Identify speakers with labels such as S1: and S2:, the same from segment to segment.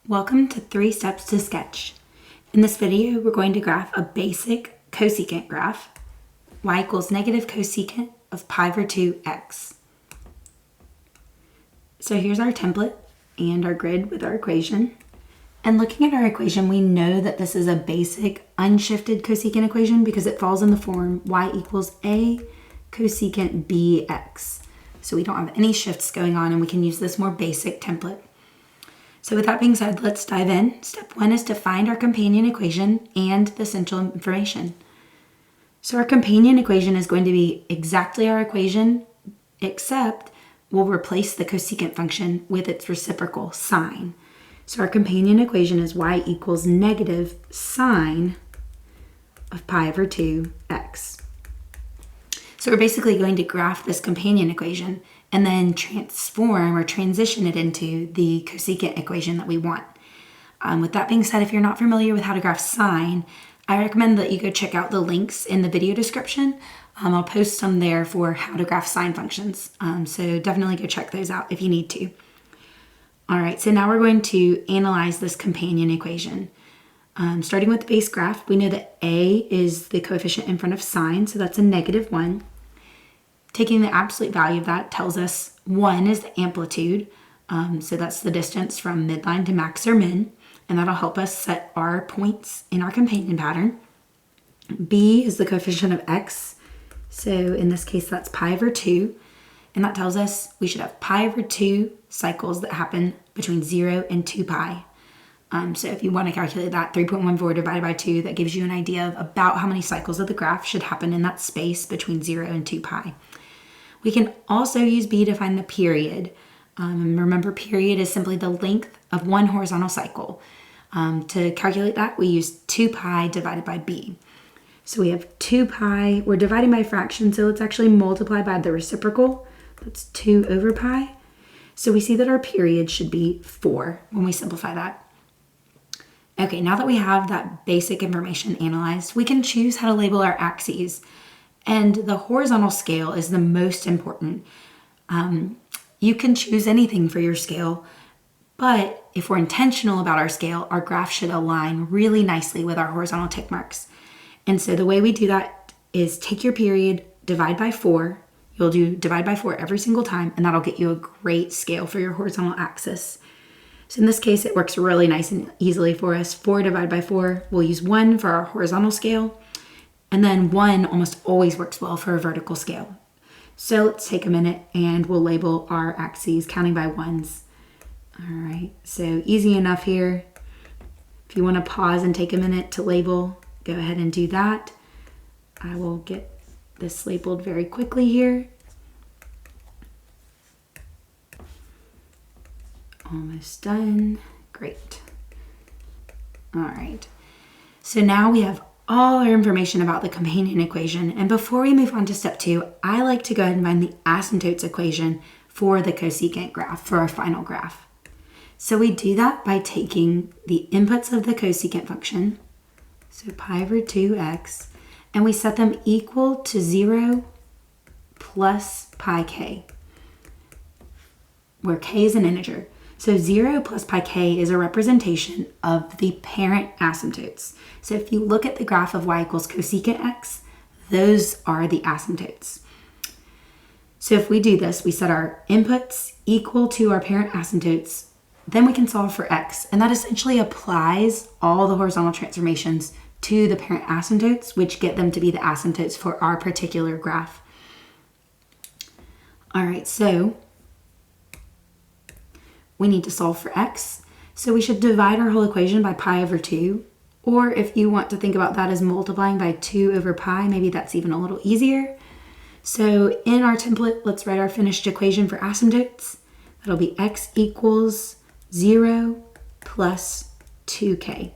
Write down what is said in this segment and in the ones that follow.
S1: Welcome to 3 Steps to Sketch. In this video, we're going to graph a basic cosecant graph, y equals negative cosecant of pi over 2x. So here's our template and our grid with our equation. And looking at our equation, we know that this is a basic unshifted cosecant equation because it falls in the form y equals a cosecant bx. So we don't have any shifts going on and we can use this more basic template. So with that being said, let's dive in. Step 1 is to find our companion equation and the essential information. So our companion equation is going to be exactly our equation, except we'll replace the cosecant function with its reciprocal, sine. So our companion equation is y equals negative sine of pi over 2x. So we're basically going to graph this companion equation and then transform or transition it into the cosecant equation that we want. With that being said, if you're not familiar with how to graph sine, I recommend that you go check out the links in the video description. I'll post some there for how to graph sine functions. So definitely go check those out if you need to. All right, so now we're going to analyze this companion equation. Starting with the base graph, we know that a is the coefficient in front of sine, so that's a -1. Taking the absolute value of that tells us 1 is the amplitude, so that's the distance from midline to max or min, and that'll help us set our points in our companion pattern. B is the coefficient of x, so in this case that's pi over 2, and that tells us we should have pi over 2 cycles that happen between 0 and 2 pi. So if you want to calculate that, 3.14 divided by 2, that gives you an idea of about how many cycles of the graph should happen in that space between 0 and 2 pi. We can also use B to find the period. Remember, period is simply the length of one horizontal cycle. To calculate that, we use 2 pi divided by B. So we have 2 pi, we're dividing by fraction, so let's actually multiply by the reciprocal. That's 2 over pi. So we see that our period should be 4 when we simplify that. Okay, now that we have that basic information analyzed, we can choose how to label our axes. And the horizontal scale is the most important. You can choose anything for your scale, but if we're intentional about our scale, our graph should align really nicely with our horizontal tick marks. And so the way we do that is take your period, divide by 4. You'll do divide by 4 every single time, and that'll get you a great scale for your horizontal axis. So in this case, it works really nice and easily for us. 4 divided by 4, we'll use 1 for our horizontal scale. And then 1 almost always works well for a vertical scale. So let's take a minute and we'll label our axes counting by 1s. All right, so easy enough here. If you want to pause and take a minute to label, go ahead and do that. I will get this labeled very quickly here. Almost done. Great. All right, so now we have all our information about the companion equation. And before we move on to step 2, I like to go ahead and find the asymptotes equation for the cosecant graph, for our final graph. So we do that by taking the inputs of the cosecant function, so pi over 2x, and we set them equal to 0 plus pi k, where k is an integer. So 0 plus pi k is a representation of the parent asymptotes. So if you look at the graph of y equals cosecant x, those are the asymptotes. So if we do this, we set our inputs equal to our parent asymptotes, then we can solve for x. And that essentially applies all the horizontal transformations to the parent asymptotes, which get them to be the asymptotes for our particular graph. All right, so we need to solve for x. So we should divide our whole equation by pi over 2. Or if you want to think about that as multiplying by 2 over pi, maybe that's even a little easier. So in our template, let's write our finished equation for asymptotes. That'll be x equals 0 plus 2k.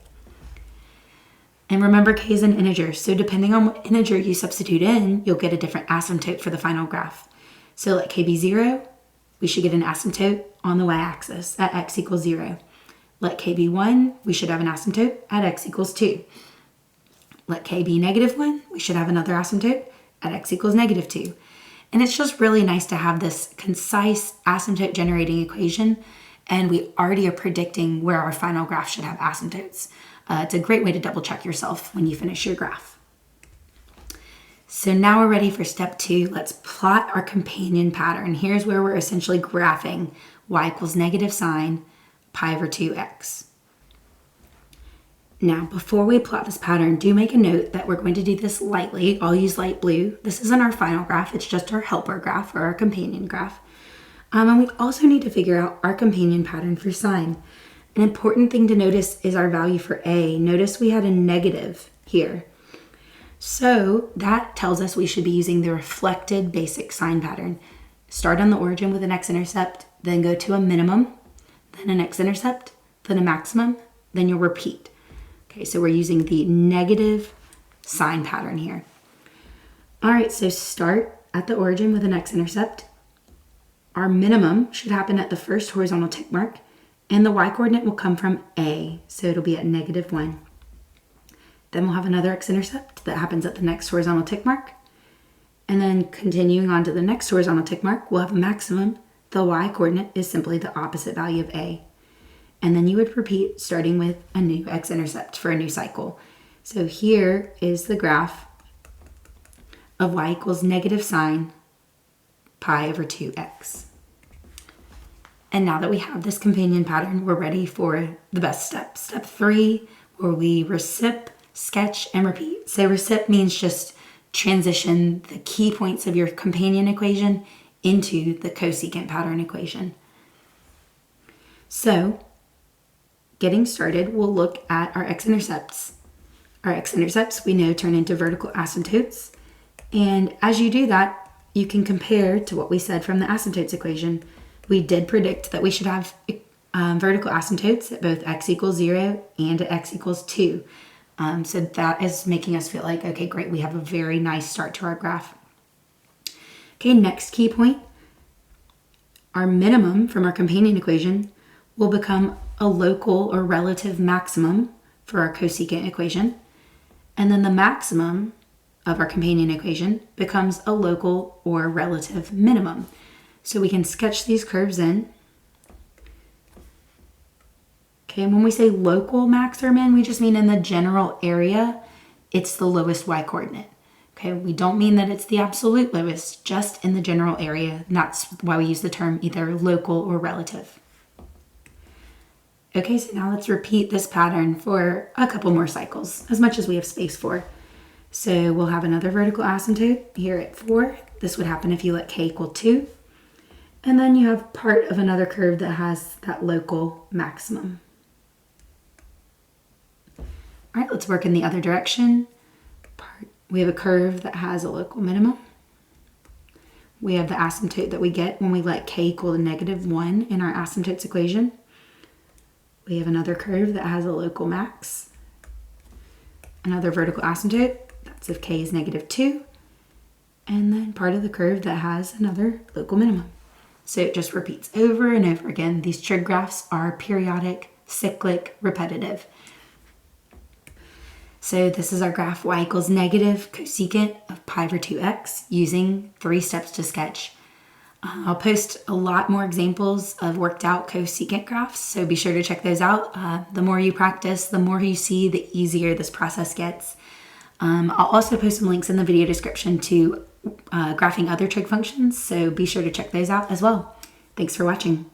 S1: And remember, k is an integer. So depending on what integer you substitute in, you'll get a different asymptote for the final graph. So let k be 0. We should get an asymptote on the y-axis at x equals 0. Let k be 1, we should have an asymptote at x equals 2. Let k be -1, we should have another asymptote at x equals -2. And it's just really nice to have this concise asymptote generating equation and we already are predicting where our final graph should have asymptotes. It's a great way to double check yourself when you finish your graph. So now we're ready for step 2. Let's plot our companion pattern. Here's where we're essentially graphing y equals negative sine pi over 2x. Now, before we plot this pattern, do make a note that we're going to do this lightly. I'll use light blue. This isn't our final graph. It's just our helper graph or our companion graph. And we also need to figure out our companion pattern for sine. An important thing to notice is our value for a. Notice we had a negative here. So that tells us we should be using the reflected basic sine pattern. Start on the origin with an x-intercept, then go to a minimum, then an x-intercept, then a maximum, then you'll repeat. Okay, so we're using the negative sine pattern here. All right, so start at the origin with an x-intercept. Our minimum should happen at the first horizontal tick mark, and the y-coordinate will come from a, so it'll be at -1. Then we'll have another x-intercept that happens at the next horizontal tick mark, and then continuing on to the next horizontal tick mark, we'll have a maximum. The y-coordinate is simply the opposite value of a. And then you would repeat starting with a new x-intercept for a new cycle. So here is the graph of y equals negative sine pi over 2x. And now that we have this companion pattern, we're ready for the best step. Step 3, where we recip, sketch, and repeat. So recip means just transition the key points of your companion equation into the cosecant pattern equation. So getting started, we'll look at our x-intercepts. Our x-intercepts we know turn into vertical asymptotes. And as you do that, you can compare to what we said from the asymptotes equation. We did predict that we should have vertical asymptotes at both x equals 0 and at x equals 2. So that is making us feel like, okay, great, we have a very nice start to our graph. Okay, next key point. Our minimum from our companion equation will become a local or relative maximum for our cosecant equation. And then the maximum of our companion equation becomes a local or relative minimum. So we can sketch these curves in. Okay, and when we say local max or min, we just mean in the general area, it's the lowest y-coordinate. Okay, we don't mean that it's the absolute lowest, just in the general area. And that's why we use the term either local or relative. Okay, so now let's repeat this pattern for a couple more cycles, as much as we have space for. So we'll have another vertical asymptote here at 4. This would happen if you let k equal 2. And then you have part of another curve that has that local maximum. All right, let's work in the other direction. We have a curve that has a local minimum. We have the asymptote that we get when we let k equal to -1 in our asymptotes equation. We have another curve that has a local max. Another vertical asymptote, that's if k is -2. And then part of the curve that has another local minimum. So it just repeats over and over again. These trig graphs are periodic, cyclic, repetitive. So this is our graph y equals negative cosecant of pi over 2x using 3 steps to sketch. I'll post a lot more examples of worked out cosecant graphs, so be sure to check those out. The more you practice, the more you see, the easier this process gets. I'll also post some links in the video description to graphing other trig functions, so be sure to check those out as well. Thanks for watching.